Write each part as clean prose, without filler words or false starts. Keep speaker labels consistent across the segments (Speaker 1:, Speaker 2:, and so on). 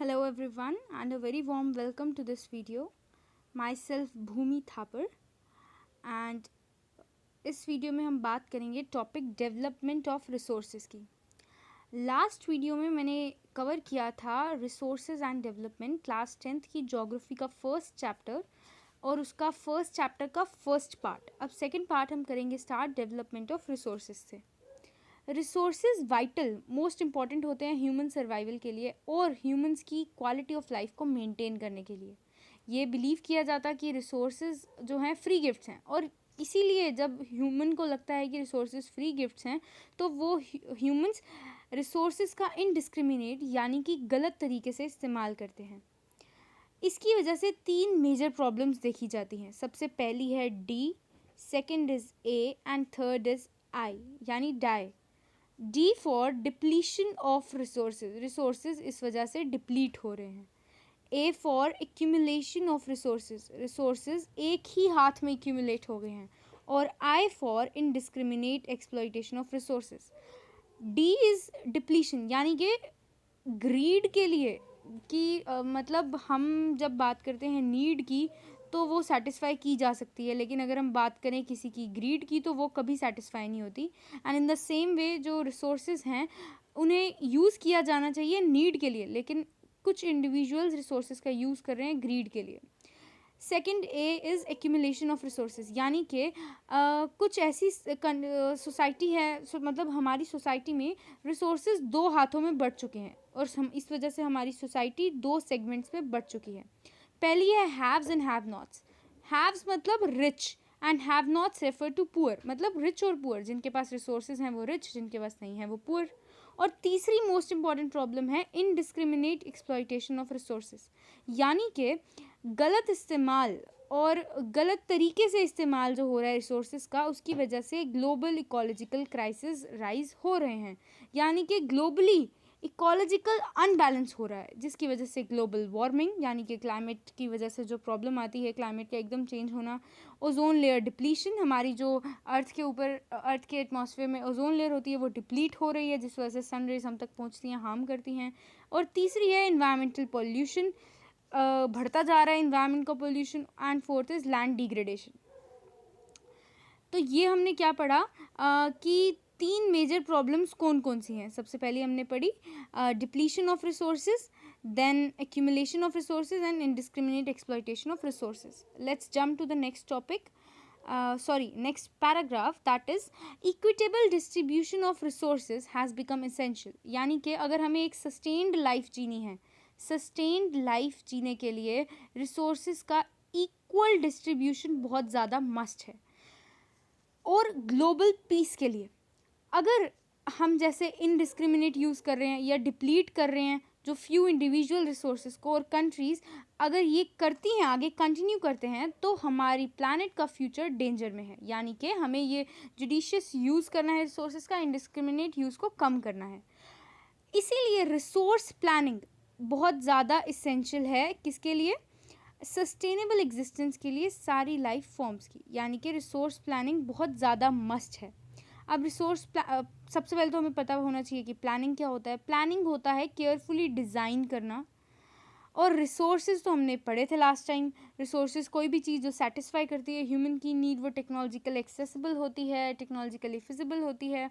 Speaker 1: Hello everyone and a very warm welcome to this video. Myself Bhumi Thapar and इस video में हम बात करेंगे टॉपिक डेवलपमेंट ऑफ रिसोर्सेज की। Last video में मैंने कवर किया था resources and development class 10th की ज्योग्राफी का फर्स्ट चैप्टर और उसका फर्स्ट चैप्टर का फर्स्ट पार्ट। अब सेकंड पार्ट हम करेंगे स्टार्ट डेवलपमेंट ऑफ रिसोर्सेज से। रिसोर्सेज वाइटल मोस्ट इम्पॉर्टेंट होते हैं ह्यूमन सर्वाइवल के लिए और ह्यूमंस की क्वालिटी ऑफ लाइफ को मेंटेन करने के लिए। ये बिलीव किया जाता है कि रिसोर्सेज जो हैं फ्री गिफ्ट्स हैं और इसीलिए जब ह्यूमन को लगता है कि रिसोर्सेज फ्री गिफ्ट्स हैं तो वो ह्यूमंस रिसोर्सेज का इनडिस्क्रिमिनेट यानी कि गलत तरीके से इस्तेमाल करते हैं। इसकी वजह से 3 मेजर प्रॉब्लम्स देखी जाती हैं। सबसे पहली है D, second is A and third is I यानी डाई। D for depletion of resources इस वजह से डिप्लीट हो रहे हैं। A for accumulation of resources एक ही हाथ में एक्यूमुलेट हो गए हैं। और I for indiscriminate exploitation of resources. D is depletion यानी कि ग्रीड के लिए कि मतलब हम जब बात करते हैं नीड की तो वो सेटिस्फाई की जा सकती है, लेकिन अगर हम बात करें किसी की ग्रीड की तो वो कभी सेटिस्फाई नहीं होती। And in the same way जो रिसोर्सेज हैं उन्हें यूज़ किया जाना चाहिए नीड के लिए, लेकिन कुछ इंडिविजुअल्स रिसोर्सेज का यूज़ कर रहे हैं ग्रीड के लिए। Second A is accumulation of resources यानी कि कुछ ऐसी सोसाइटी है मतलब हमारी सोसाइटी में रिसोर्सेज 2 हाथों में बढ़ चुके हैं और हम इस वजह से हमारी सोसाइटी 2 सेगमेंट्स में बढ़ चुकी है। पहली है haves and have nots. Haves मतलब rich and have nots refer to poor, मतलब रिच और पुअर, जिनके पास रिसोर्सेज हैं वो रिच, जिनके पास नहीं है वो पुअर। और तीसरी मोस्ट इंपॉर्टेंट प्रॉब्लम है इनडिस्क्रिमिनेट एक्सप्लॉइटेशन ऑफ रिसोर्सेज यानी कि गलत इस्तेमाल और गलत तरीके से इस्तेमाल जो हो रहा है रिसोर्सेज का, उसकी वजह से ग्लोबल इकोलॉजिकल क्राइसिस राइज हो रहे हैं यानी कि ग्लोबली इकोलॉजिकल अनबैलेंस हो रहा है, जिसकी वजह से ग्लोबल वार्मिंग यानी कि क्लाइमेट की वजह से जो प्रॉब्लम आती है, क्लाइमेट का एकदम चेंज होना, ओजोन लेयर डिप्लीशन, हमारी जो अर्थ के ऊपर अर्थ के एटमॉस्फेयर में ओजोन लेयर होती है वो डिप्लीट हो रही है, जिस वजह से सन रेज हम तक पहुंचती हैं, हार्म करती हैं। और तीसरी है इन्वायरमेंटल पॉल्यूशन, बढ़ता जा रहा है इन्वायरमेंट का pollution. And fourth is land degradation. तो ये हमने क्या पढ़ा कि 3 मेजर प्रॉब्लम्स कौन कौन सी हैं। सबसे पहले हमने पढ़ी depletion of resources, then accumulation of resources and indiscriminate exploitation of resources. Let's jump to the next topic, next paragraph, that is equitable distribution of resources has become essential यानी कि अगर हमें एक सस्टेन्ड लाइफ जीनी है, sustained life जीने के लिए resources का इक्वल डिस्ट्रीब्यूशन बहुत ज़्यादा मस्ट है। और ग्लोबल पीस के लिए अगर हम जैसे इनडिस्क्रिमिनेट यूज़ कर रहे हैं या डिप्लीट कर रहे हैं जो फ्यू इंडिविजुअल रिसोर्सेज को, और कंट्रीज़ अगर ये करती हैं, आगे कंटिन्यू करते हैं, तो हमारी प्लानट का फ्यूचर डेंजर में है। यानी कि हमें ये जुडिशियस यूज़ करना है रिसोर्सेज का, इनडिस्क्रिमिनेट यूज़ को कम करना है। इसीलिए रिसोर्स प्लानिंग बहुत ज़्यादा इसेंशियल है किसके लिए, सस्टेनेबल एग्जिस्टेंस के लिए सारी लाइफ फॉर्म्स की, यानी कि रिसोर्स प्लानिंग बहुत ज़्यादा मस्ट है। अब सबसे पहले तो हमें पता होना चाहिए कि प्लानिंग क्या होता है। प्लानिंग होता है केयरफुली डिज़ाइन करना, और रिसोर्सेज तो हमने पढ़े थे लास्ट टाइम। रिसोर्सेज कोई भी चीज़ जो सेटिस्फाई करती है ह्यूमन की नीड, वो टेक्नोलॉजिकल एक्सेसिबल होती है, टेक्नोलॉजिकली फिजिबल होती है,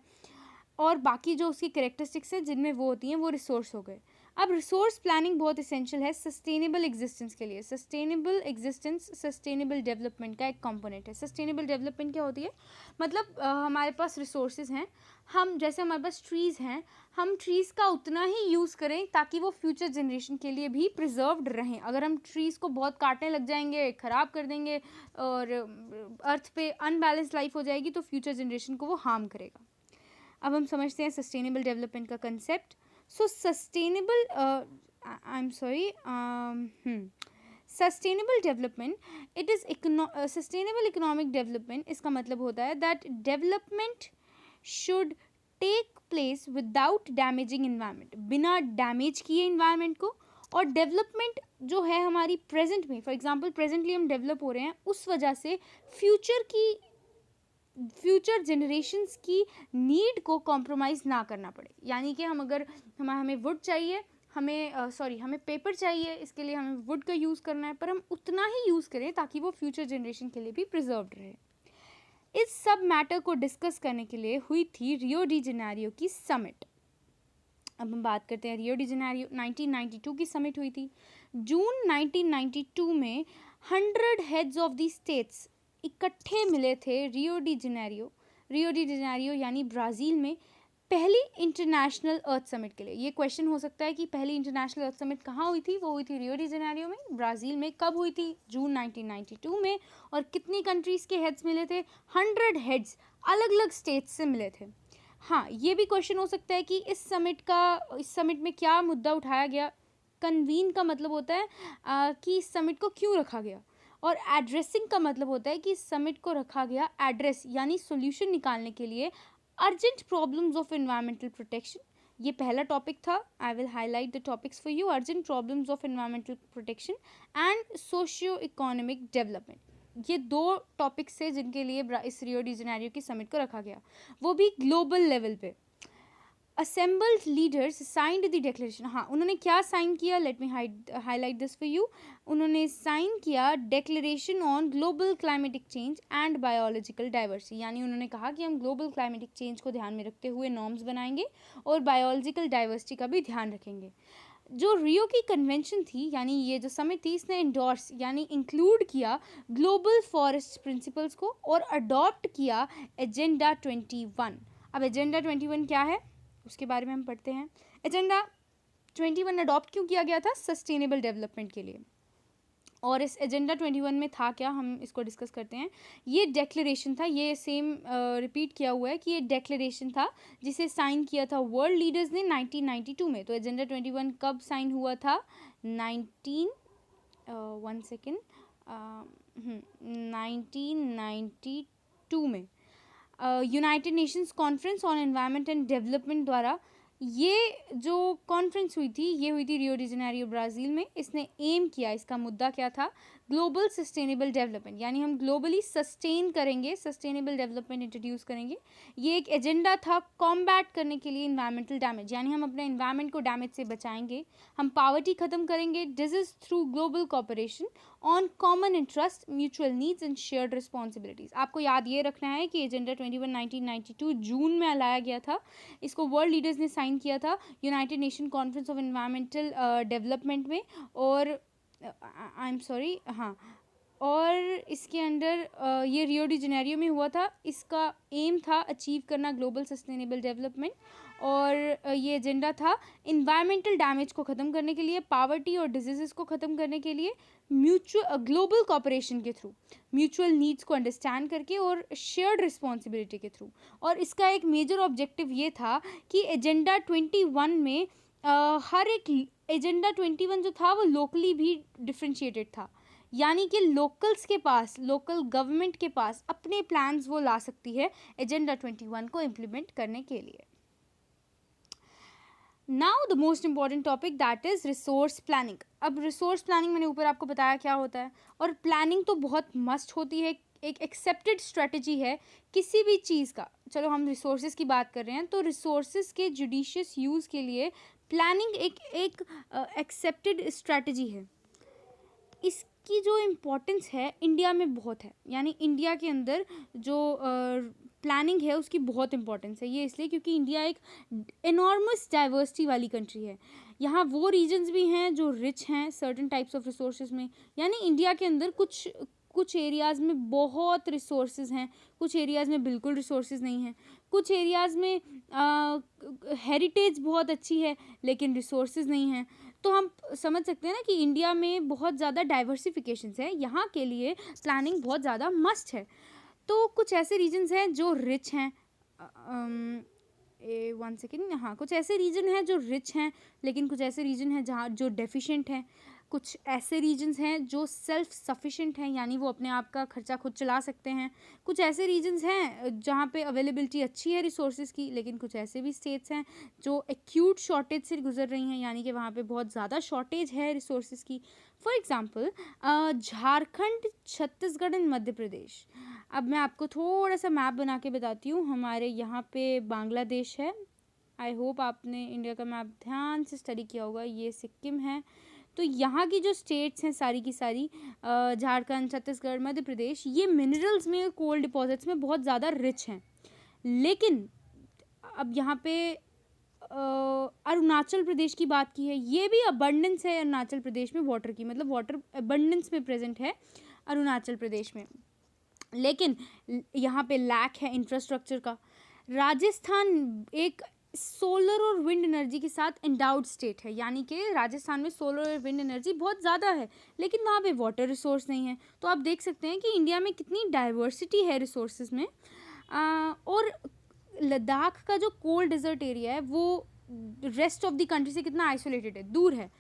Speaker 1: और बाकी जो उसकी करेक्टरिस्टिक्स है जिनमें वो होती हैं वो रिसोर्स हो गए। अब रिसोर्स प्लानिंग बहुत इसेंशियल है सस्टेनेबल एग्जिस्टेंस के लिए। सस्टेनेबल एग्जिस्टेंस सस्टेनेबल डेवलपमेंट का एक कंपोनेंट है। सस्टेनेबल डेवलपमेंट क्या होती है, मतलब हमारे पास रिसोर्सेज हैं, हम जैसे हमारे पास ट्रीज़ हैं, हम ट्रीज़ का उतना ही यूज़ करें ताकि वो फ्यूचर जनरेशन के लिए भी प्रिजर्व्ड रहें। अगर हम ट्रीज़ को बहुत काटने लग जाएंगे, ख़राब कर देंगे और अर्थ पे अनबैलेंस लाइफ हो जाएगी, तो फ्यूचर जनरेशन को वो हार्म करेगा। अब हम समझते हैं सस्टेनेबल डेवलपमेंट का concept. So sustainable sustainable development it is sustainable economic development, इसका मतलब होता है that development should take place without damaging environment, बिना डैमेज किए इन्वायरमेंट को। और डेवलपमेंट जो है हमारी प्रेजेंट में, फॉर एग्जांपल प्रेजेंटली हम डेवलप हो रहे हैं, उस वजह से फ्यूचर जनरेशन्स की नीड को कॉम्प्रोमाइज़ ना करना पड़े। यानी कि हम अगर हमें वुड चाहिए, हमें पेपर चाहिए, इसके लिए हमें वुड का यूज़ करना है, पर हम उतना ही यूज़ करें ताकि वो फ्यूचर जनरेशन के लिए भी प्रिजर्व्ड रहे। इस सब मैटर को डिस्कस करने के लिए हुई थी रियो डी जेनेरियो की समिट। अब हम बात करते हैं रियो डी जेनेरियो 1992 की समिट हुई थी। जून 1992 में 100 हेड्स ऑफ द स्टेट्स इकट्ठे मिले थे रियो डी जेनेरियो यानी ब्राज़ील में पहली इंटरनेशनल अर्थ समिट के लिए। ये क्वेश्चन हो सकता है कि पहली इंटरनेशनल अर्थ समिट कहाँ हुई थी? वो हुई थी रियो डी जेनेरियो में, ब्राज़ील में। कब हुई थी? जून 1992 में। और कितनी कंट्रीज़ के हेड्स मिले थे? 100 हेड्स अलग अलग स्टेट्स से मिले थे। हाँ, ये भी क्वेश्चन हो सकता है कि इस समिट में क्या मुद्दा उठाया गया। कन्वीन का मतलब होता है कि इस समिट को क्यों रखा गया, और एड्रेसिंग का मतलब होता है कि इस समिट को रखा गया एड्रेस यानी सोल्यूशन निकालने के लिए urgent problems of environmental protection. ये पहला टॉपिक था। I will highlight the topics for you. Urgent problems of environmental protection and socio economic development. ये दो टॉपिक्स है जिनके लिए इस रियो डी जेनेरियो की समिट को रखा गया, वो भी ग्लोबल लेवल पे। assembled leaders signed the declaration। हाँ, उन्होंने क्या साइन किया? Let me highlight this for you. उन्होंने साइन किया declaration on global climatic change and biological diversity, यानी उन्होंने कहा कि हम ग्लोबल क्लाइमेटिक चेंज को ध्यान में रखते हुए नॉर्म्स बनाएंगे और बायोलॉजिकल डाइवर्सिटी का भी ध्यान रखेंगे। जो रियो की कन्वेंशन थी, यानी ये जो समिट थी, इसने इंडोर्स यानी इंक्लूड किया ग्लोबल फॉरेस्ट प्रिंसिपल्स को और अडॉप्ट किया एजेंडा 21। अब एजेंडा 21 क्या है उसके बारे में हम पढ़ते हैं। एजेंडा 21 अडॉप्ट क्यों किया गया था? सस्टेनेबल डेवलपमेंट के लिए। और इस एजेंडा 21 में था क्या, हम इसको डिस्कस करते हैं। ये डेक्लेरेशन था, ये सेम रिपीट किया हुआ है कि ये डेक्लेरेशन था जिसे साइन किया था वर्ल्ड लीडर्स ने 1992 में। तो एजेंडा 21 कब साइन हुआ था? 1992 में United Nations conference on environment and development द्वारा ये जो कॉन्फ्रेंस हुई थी, ये हुई थी रियो डी जेनेरियो ब्राज़ील में। इसने एम किया, इसका मुद्दा क्या था? ग्लोबल सस्टेनेबल डेवलपमेंट, यानी हम ग्लोबली सस्टेन करेंगे, सस्टेनेबल डेवलपमेंट इंट्रोड्यूस करेंगे। ये एक एजेंडा था कॉम्बैट करने के लिए इन्वायरमेंटल डैमेज, यानी हम अपने इन्वायरमेंट को डैमेज से बचाएंगे। हम पावर्टी ख़त्म करेंगे, disease through global cooperation on common interest, mutual needs and shared responsibilities. आपको याद ये रखना है कि एजेंडा 21 1992 जून में लाया गया था। इसको वर्ल्ड लीडर्स ने साइन किया था United nation conference of environmental development में। और और इसके अंडर ये रियो डी जेनेरियो में हुआ था। इसका एम था अचीव करना ग्लोबल सस्टेनेबल डेवलपमेंट, और ये एजेंडा था इन्वायरमेंटल डैमेज को ख़त्म करने के लिए, पावर्टी और डिजीज़ को ख़त्म करने के लिए, ग्लोबल कोऑपरेशन के थ्रू, म्यूचुअल नीड्स को अंडरस्टैंड करके और शेयर्ड रिस्पॉन्सिबिलिटी के थ्रू। और इसका एक मेजर ऑब्जेक्टिव ये था कि एजेंडा 21 में हर एक एजेंडा 21 जो था वो लोकली भी डिफ्रेंशिएटेड था, यानी कि लोकल्स के पास, लोकल गवर्नमेंट के पास अपने प्लान्स वो ला सकती है एजेंडा 21 को इम्प्लीमेंट करने के लिए। Now the most important topic that is resource planning. अब रिसोर्स प्लानिंग मैंने ऊपर आपको बताया क्या होता है, और प्लानिंग तो बहुत मस्ट होती है, एक एक्सेप्टेड स्ट्रेटजी है किसी भी चीज़ का। चलो हम रिसोर्सेज की बात कर रहे हैं, तो रिसोर्सेज के जुडिशियस यूज़ के लिए प्लानिंग एक एक्सेप्टेड स्ट्रेटजी है। इसकी जो इम्पोर्टेंस है इंडिया में बहुत है, यानी इंडिया के अंदर जो प्लानिंग है उसकी बहुत इंपॉर्टेंस है। ये इसलिए क्योंकि इंडिया एक एनॉर्मस डाइवर्सिटी वाली कंट्री है। यहाँ वो रीजन्स भी हैं जो रिच हैं सर्टन टाइप्स ऑफ रिसोर्सेज में, यानी इंडिया के अंदर कुछ एरियाज़ में बहुत रिसोर्सेज हैं, कुछ एरियाज़ में बिल्कुल रिसोर्सेज नहीं हैं, कुछ एरियाज़ में हेरिटेज बहुत अच्छी है लेकिन रिसोर्सेज नहीं हैं। तो हम समझ सकते हैं ना कि इंडिया में बहुत ज़्यादा डाइवर्सिफिकेशंस है, यहाँ के लिए प्लानिंग बहुत ज़्यादा मस्ट है। तो कुछ ऐसे रीजन्स हैं जो रिच हैं, कुछ ऐसे रीजन हैं जो रिच हैं, लेकिन कुछ ऐसे रीजन हैं जहाँ जो डेफिशिएंट हैं। कुछ ऐसे रीजन्स हैं जो सेल्फ सफिशिएंट हैं, यानी वो अपने आप का खर्चा खुद चला सकते हैं। कुछ ऐसे रीजन्स हैं जहाँ पे अवेलेबिलिटी अच्छी है रिसोर्सेज की, लेकिन कुछ ऐसे भी स्टेट्स हैं जो एक्यूट शॉर्टेज से गुजर रही हैं, यानी कि वहाँ पे बहुत ज़्यादा शॉर्टेज है रिसोर्सेज की। For example Jharkhand, Chhattisgarh and Madhya Pradesh. अब मैं आपको थोड़ा सा मैप बना के बताती हूँ। हमारे यहाँ पे बांग्लादेश है, आई होप आपने इंडिया का मैप ध्यान से स्टडी किया होगा। ये सिक्किम है। तो यहाँ की जो स्टेट्स हैं सारी की सारी, झारखंड, छत्तीसगढ़, मध्य प्रदेश, ये मिनरल्स में, कोल डिपॉजिट्स में बहुत ज़्यादा रिच हैं। लेकिन अब यहाँ पे अरुणाचल प्रदेश की बात की है, ये भी अबंडेंस है अरुणाचल प्रदेश में वाटर की, मतलब वाटर अबंडेंस में प्रेजेंट है अरुणाचल प्रदेश में, लेकिन यहाँ पे लैक है इंफ्रास्ट्रक्चर का। राजस्थान एक सोलर और विंड एनर्जी के साथ एंडाउड स्टेट है, यानी कि राजस्थान में सोलर और विंड एनर्जी बहुत ज़्यादा है, लेकिन वहाँ पे वाटर रिसोर्स नहीं है। तो आप देख सकते हैं कि इंडिया में कितनी डाइवर्सिटी है रिसोर्सेज में। और लद्दाख का जो कोल्ड डेजर्ट एरिया है वो रेस्ट ऑफ द कंट्री से कितना आइसोलेटेड है, दूर है,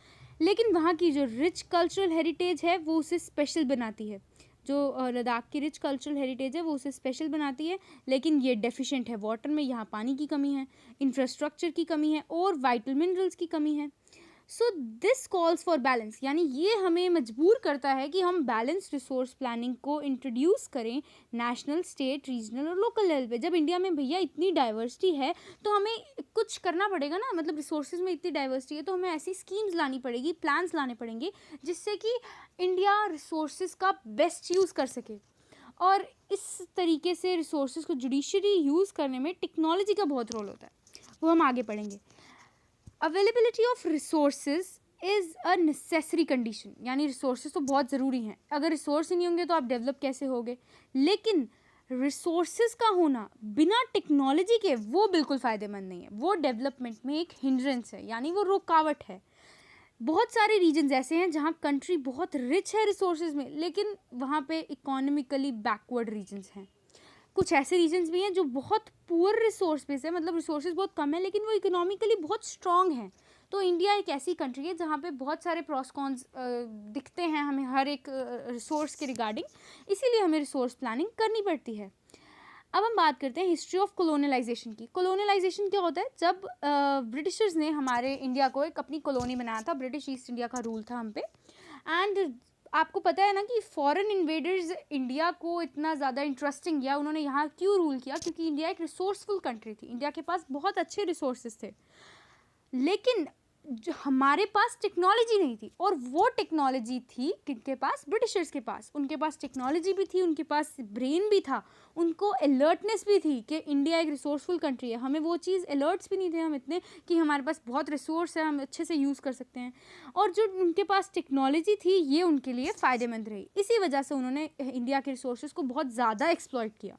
Speaker 1: लेकिन वहाँ की जो रिच कल्चरल हेरिटेज है वो उसे स्पेशल बनाती है। जो लद्दाख की रिच कल्चरल हेरिटेज है वो उसे स्पेशल बनाती है, लेकिन ये डेफिशिएंट है वाटर में। यहाँ पानी की कमी है, इंफ्रास्ट्रक्चर की कमी है और वाइटल मिनरल्स की कमी है। So this calls for balance, यानी ये हमें मजबूर करता है कि हम बैलेंस रिसोर्स प्लानिंग को इंट्रोड्यूस करें नेशनल, स्टेट, रीजनल और लोकल लेवल पे। जब इंडिया में भैया इतनी डाइवर्सिटी है तो हमें कुछ करना पड़ेगा ना, मतलब रिसोर्सेज में इतनी डाइवर्सिटी है तो हमें ऐसी स्कीम्स लानी पड़ेगी, प्लान्स लाने पड़ेंगे जिससे कि इंडिया रिसोर्सेज का बेस्ट यूज़ कर सके। और इस तरीके से रिसोर्सेज को जुडिशरी यूज़ करने में टेक्नोलॉजी का बहुत रोल होता है, वो हम आगे पढ़ेंगे। Availability of resources is a necessary condition, यानी रिसोर्सेज तो बहुत ज़रूरी हैं। अगर रिसोर्स ही नहीं होंगे तो आप डेवलप कैसे होगे। लेकिन रिसोर्सेज का होना बिना टेक्नोलॉजी के वो बिल्कुल फ़ायदेमंद नहीं है, वो डेवलपमेंट में एक हिंड्रेंस है, यानी वो रुकावट है। बहुत सारे रीजन्स ऐसे हैं जहाँ कंट्री बहुत रिच है रिसोर्सेज में, लेकिन वहाँ पे इकोनॉमिकली बैकवर्ड रीजन्स हैं। कुछ ऐसे रीजन्स भी हैं जो बहुत पुअर रिसोर्स बेस है, मतलब रिसोर्सेज बहुत कम है लेकिन वो इकोनॉमिकली बहुत स्ट्रॉन्ग है। तो इंडिया एक ऐसी कंट्री है जहाँ पे बहुत सारे प्रॉस कॉन्स दिखते हैं हमें हर एक रिसोर्स के रिगार्डिंग, इसीलिए हमें रिसोर्स प्लानिंग करनी पड़ती है। अब हम बात करते हैं हिस्ट्री ऑफ कॉलोनलाइजेशन की। कॉलोनलाइजेशन क्या होता है? जब ब्रिटिशर्स ने हमारे इंडिया को एक अपनी कॉलोनी बनाया था, ब्रिटिश ईस्ट इंडिया का रूल था हम पे। एंड आपको पता है ना कि फॉरेन इन्वेडर्स इंडिया को इतना ज़्यादा इंटरेस्टिंग किया, उन्होंने यहाँ क्यों रूल किया? क्योंकि इंडिया एक रिसोर्सफुल कंट्री थी, इंडिया के पास बहुत अच्छे रिसोर्सेज थे, लेकिन जो हमारे पास टेक्नोलॉजी नहीं थी। और वो टेक्नोलॉजी थी किनके पास? ब्रिटिशर्स के पास। उनके पास टेक्नोलॉजी भी थी, उनके पास ब्रेन भी था, उनको अलर्टनेस भी थी कि इंडिया एक रिसोर्सफुल कंट्री है। हमें वो चीज़ अलर्ट्स भी नहीं थे हम इतने कि हमारे पास बहुत रिसोर्स है, हम अच्छे से यूज़ कर सकते हैं। और जो उनके पास टेक्नोलॉजी थी ये उनके लिए फ़ायदेमंद रही, इसी वजह से उन्होंने इंडिया के रिसोर्सेज को बहुत ज़्यादा एक्सप्लॉइट किया।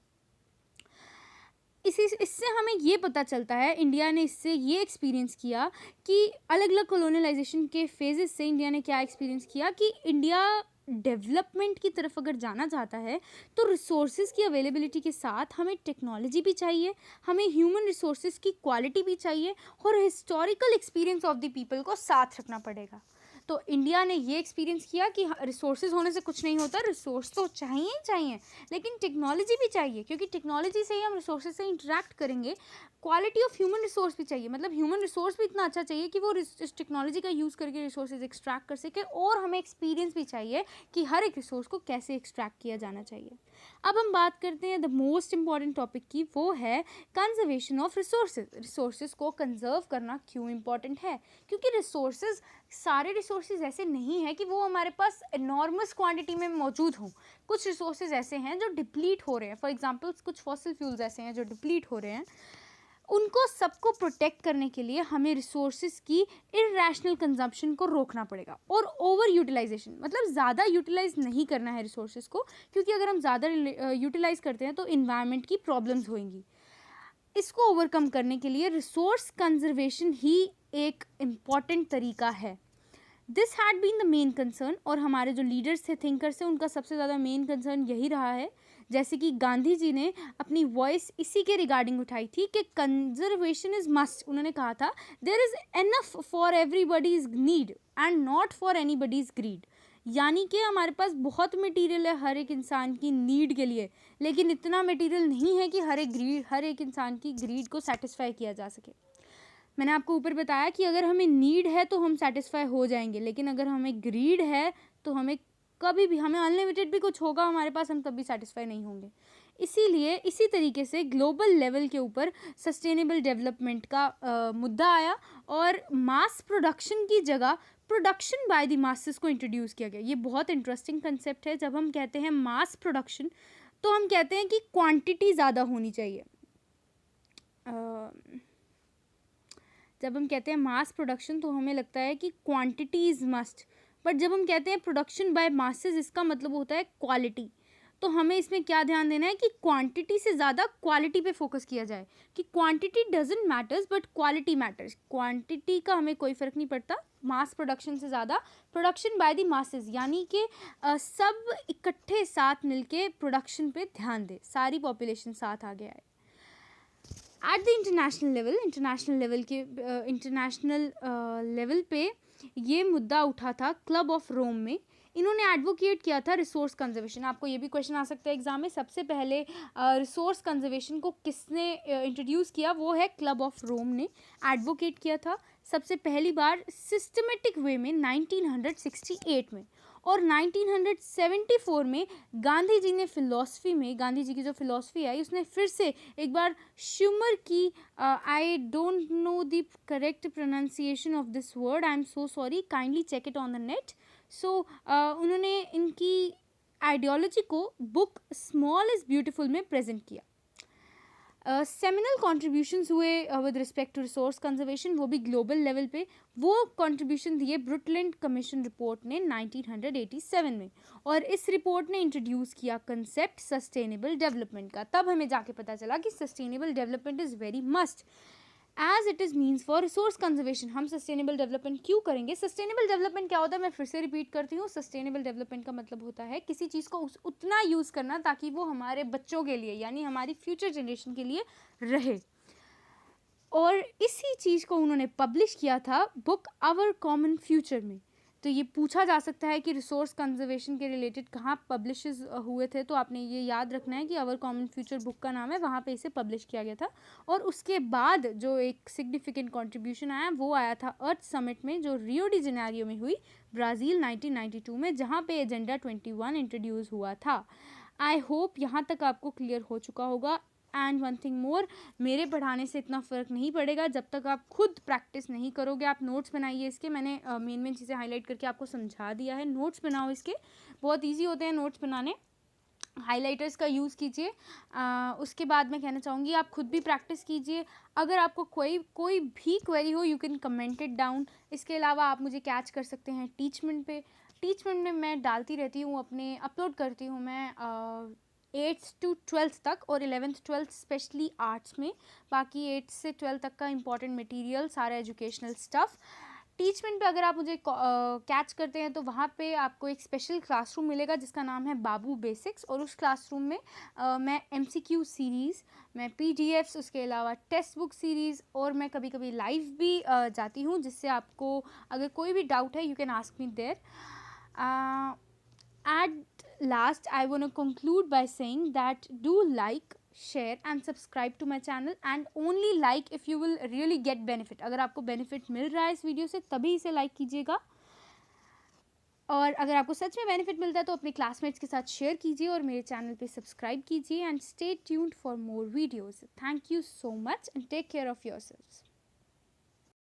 Speaker 1: इससे हमें ये पता चलता है, इंडिया ने इससे ये एक्सपीरियंस किया कि अलग अलग कॉलोनलाइजेशन के फेजेस से इंडिया ने क्या एक्सपीरियंस किया कि इंडिया डेवलपमेंट की तरफ अगर जाना चाहता है तो रिसोर्सेज की अवेलेबिलिटी के साथ हमें टेक्नोलॉजी भी चाहिए, हमें ह्यूमन रिसोर्सेज की क्वालिटी भी चाहिए और historical experience of the people को साथ रखना पड़ेगा। तो इंडिया ने ये एक्सपीरियंस किया कि रिसोर्सेज होने से कुछ नहीं होता, रिसोर्स तो चाहिए ही चाहिए, लेकिन टेक्नोलॉजी भी चाहिए, क्योंकि टेक्नोलॉजी से ही हम रिसोर्सेज से इंटरेक्ट करेंगे। क्वालिटी ऑफ ह्यूमन रिसोर्स भी चाहिए, मतलब ह्यूमन रिसोर्स भी इतना अच्छा चाहिए कि वो इस टेक्नोलॉजी का यूज़ करके रिसोर्सेज एक्सट्रैक्ट कर सके। और हमें एक्सपीरियंस भी चाहिए कि हर एक रिसोर्स को कैसे एक्सट्रैक्ट किया जाना चाहिए। अब हम बात करते हैं द मोस्ट इंपॉर्टेंट टॉपिक की, वो है कंजर्वेशन ऑफ रिसोर्सेज। रिसोर्सेज को कंजर्व करना क्यों इंपॉर्टेंट है? क्योंकि रिसोर्सेज, सारे रिसोर्सेज ऐसे नहीं है कि वो हमारे पास एनॉर्मस क्वांटिटी में मौजूद हों। कुछ रिसोर्सेज ऐसे हैं जो डिप्लीट हो रहे हैं, फॉर एग्जांपल कुछ फॉसिल फ्यूल्स ऐसे हैं जो डिप्लीट हो रहे हैं। उनको सबको प्रोटेक्ट करने के लिए हमें रिसोर्सेज की इररेशनल कंजम्पशन को रोकना पड़ेगा। और ओवर यूटिलाइजेशन, मतलब ज़्यादा यूटिलाइज नहीं करना है रिसोर्सेज को, क्योंकि अगर हम ज़्यादा यूटिलाइज करते हैं तो इन्वायरमेंट की प्रॉब्लम्स होंगी। इसको ओवरकम करने के लिए रिसोर्स कंजर्वेशन ही एक इम्पॉर्टेंट तरीका है। This had been the main concern, और हमारे जो लीडर्स थे, थिंकर्स थे, उनका सबसे ज़्यादा मेन कंसर्न यही रहा है। जैसे कि गांधी जी ने अपनी वॉइस इसी के रिगार्डिंग उठाई थी कि कंजर्वेशन इज़ मस्ट। उन्होंने कहा था there is enough for everybody's need and not for anybody's greed, यानी कि हमारे पास बहुत मटेरियल है हर एक इंसान की नीड के लिए, लेकिन इतना मटेरियल नहीं है कि हर एक इंसान की ग्रीड को सेटिस्फाई किया जा सके। मैंने आपको ऊपर बताया कि अगर हमें नीड है तो हम सेटिस्फाई हो जाएंगे, लेकिन अगर हमें ग्रीड है तो हमें कभी भी, हमें अनलिमिटेड भी कुछ होगा हमारे पास, हम तब भी सेटिस्फाई नहीं होंगे। इसीलिए इसी तरीके से ग्लोबल लेवल के ऊपर सस्टेनेबल डेवलपमेंट का मुद्दा आया और मास प्रोडक्शन की जगह प्रोडक्शन बाय द मासेस को इंट्रोड्यूस किया गया। ये बहुत इंटरेस्टिंग कंसेप्ट है। जब हम कहते हैं मास प्रोडक्शन तो हम कहते हैं कि क्वांटिटी ज़्यादा होनी चाहिए। जब हम कहते हैं मास प्रोडक्शन तो हमें लगता है कि क्वांटिटी इज़ मस्ट, बट जब हम कहते हैं प्रोडक्शन बाय मासेस इसका मतलब होता है क्वालिटी। तो हमें इसमें क्या ध्यान देना है कि क्वांटिटी से ज़्यादा क्वालिटी पे फोकस किया जाए, कि quantity doesn't matters but quality matters. Quantity का हमें कोई फ़र्क नहीं पड़ता, मास प्रोडक्शन से ज़्यादा प्रोडक्शन बाय द मासेस, यानी कि सब इकट्ठे साथ मिलके प्रोडक्शन पे ध्यान दे, सारी पॉपुलेशन साथ आगे आए। एट द इंटरनेशनल लेवल पे ये मुद्दा उठा था क्लब ऑफ रोम में। इन्होंने एडवोकेट किया था रिसोर्स कंजर्वेशन। आपको ये भी क्वेश्चन आ सकता है एग्जाम में, सबसे पहले रिसोर्स कंजर्वेशन को किसने इंट्रोड्यूस किया? वो है क्लब ऑफ रोम ने एडवोकेट किया था सबसे पहली बार सिस्टमेटिक वे में 1968 में। और 1974 में गांधी जी ने फ़िलॉसफी में, गांधी जी की जो फ़िलॉसफी आई उसने फिर से एक बार श्यूमर की, I don't know the correct pronunciation of this word, I am so sorry, kindly check it on the net. So उन्होंने इनकी आइडियोलॉजी को बुक स्मॉल इज़ ब्यूटिफुल में प्रेजेंट किया। सेमिनल कॉन्ट्रीब्यूशंस हुए with respect to resource conservation, वो भी global level पे। वो कॉन्ट्रीब्यूशन दिए ब्रुटलैंड कमीशन रिपोर्ट ने 1987 में, और इस रिपोर्ट ने इंट्रोड्यूस किया कंसेप्ट सस्टेनेबल डेवलपमेंट का। तब हमें जाके पता चला कि sustainable development is very must as it is means for resource conservation. हम सस्टेनेबल डेवलपमेंट क्यों करेंगे? सस्टेनेबल डेवलपमेंट क्या होता है, मैं फिर से रिपीट करती हूँ। सस्टेनेबल डेवलपमेंट का मतलब होता है किसी चीज़ को उतना यूज़ करना ताकि वो हमारे बच्चों के लिए, यानी हमारी फ्यूचर जनरेशन के लिए रहे। और इसी चीज़ को उन्होंने पब्लिश किया था बुक आवर कॉमन फ्यूचर में। तो ये पूछा जा सकता है कि रिसोर्स कंजर्वेशन के रिलेटेड कहाँ पब्लिशेस हुए थे, तो आपने ये याद रखना है कि आवर कॉमन फ्यूचर बुक का नाम है, वहाँ पे इसे पब्लिश किया गया था। और उसके बाद जो एक सिग्निफिकेंट कंट्रीब्यूशन आया वो आया था अर्थ समिट में, जो रियो डी जेनेरियो में हुई, ब्राज़ील 1992 में, जहाँ पे एजेंडा 21 इंट्रोड्यूस हुआ था। आई होप यहाँ तक आपको क्लियर हो चुका होगा। एंड वन थिंग मोर, मेरे पढ़ाने से इतना फ़र्क नहीं पड़ेगा जब तक आप खुद प्रैक्टिस नहीं करोगे। आप नोट्स बनाइए इसके, मैंने मेन चीज़ें हाईलाइट करके आपको समझा दिया है। नोट्स बनाओ इसके, बहुत इजी होते हैं नोट्स बनाने। हाइलाइटर्स का यूज़ कीजिए। उसके बाद मैं कहना चाहूँगी आप खुद भी प्रैक्टिस कीजिए। अगर आपको कोई भी क्वेरी हो, you can comment it down. इसके अलावा आप मुझे कैच कर सकते हैं टीचमेंट पे। टीचमेंट में मैं डालती रहती हूँ, अपने अपलोड करती हूँ मैं 8th to 12th तक, और 11th 12th स्पेशली आर्ट्स में। बाकी 8th से 12th तक का इंपॉर्टेंट मटेरियल, सारा एजुकेशनल स्टफ़। टीचमेंट पे अगर आप मुझे कैच करते हैं तो वहाँ पे आपको एक स्पेशल क्लासरूम मिलेगा जिसका नाम है बाबू बेसिक्स। और उस क्लासरूम में मैं MCQ सीरीज़, मैं PDFs, उसके अलावा टेक्स्ट बुक सीरीज़, और मैं कभी कभी लाइव भी जाती हूँ, जिससे आपको अगर कोई भी डाउट है you can ask me there. At last, I want to conclude by saying that do like, share and subscribe to my channel, and only like if you will really get benefit. अगर आपको benefit मिल रहा है इस video से तभी इसे like कीजिएगा, और अगर आपको सच में बेनिफिट मिलता है तो अपने क्लासमेट्स के साथ शेयर कीजिए और मेरे चैनल पे सब्सक्राइब कीजिए। And stay tuned for more videos. Thank you so much and take care of yourselves.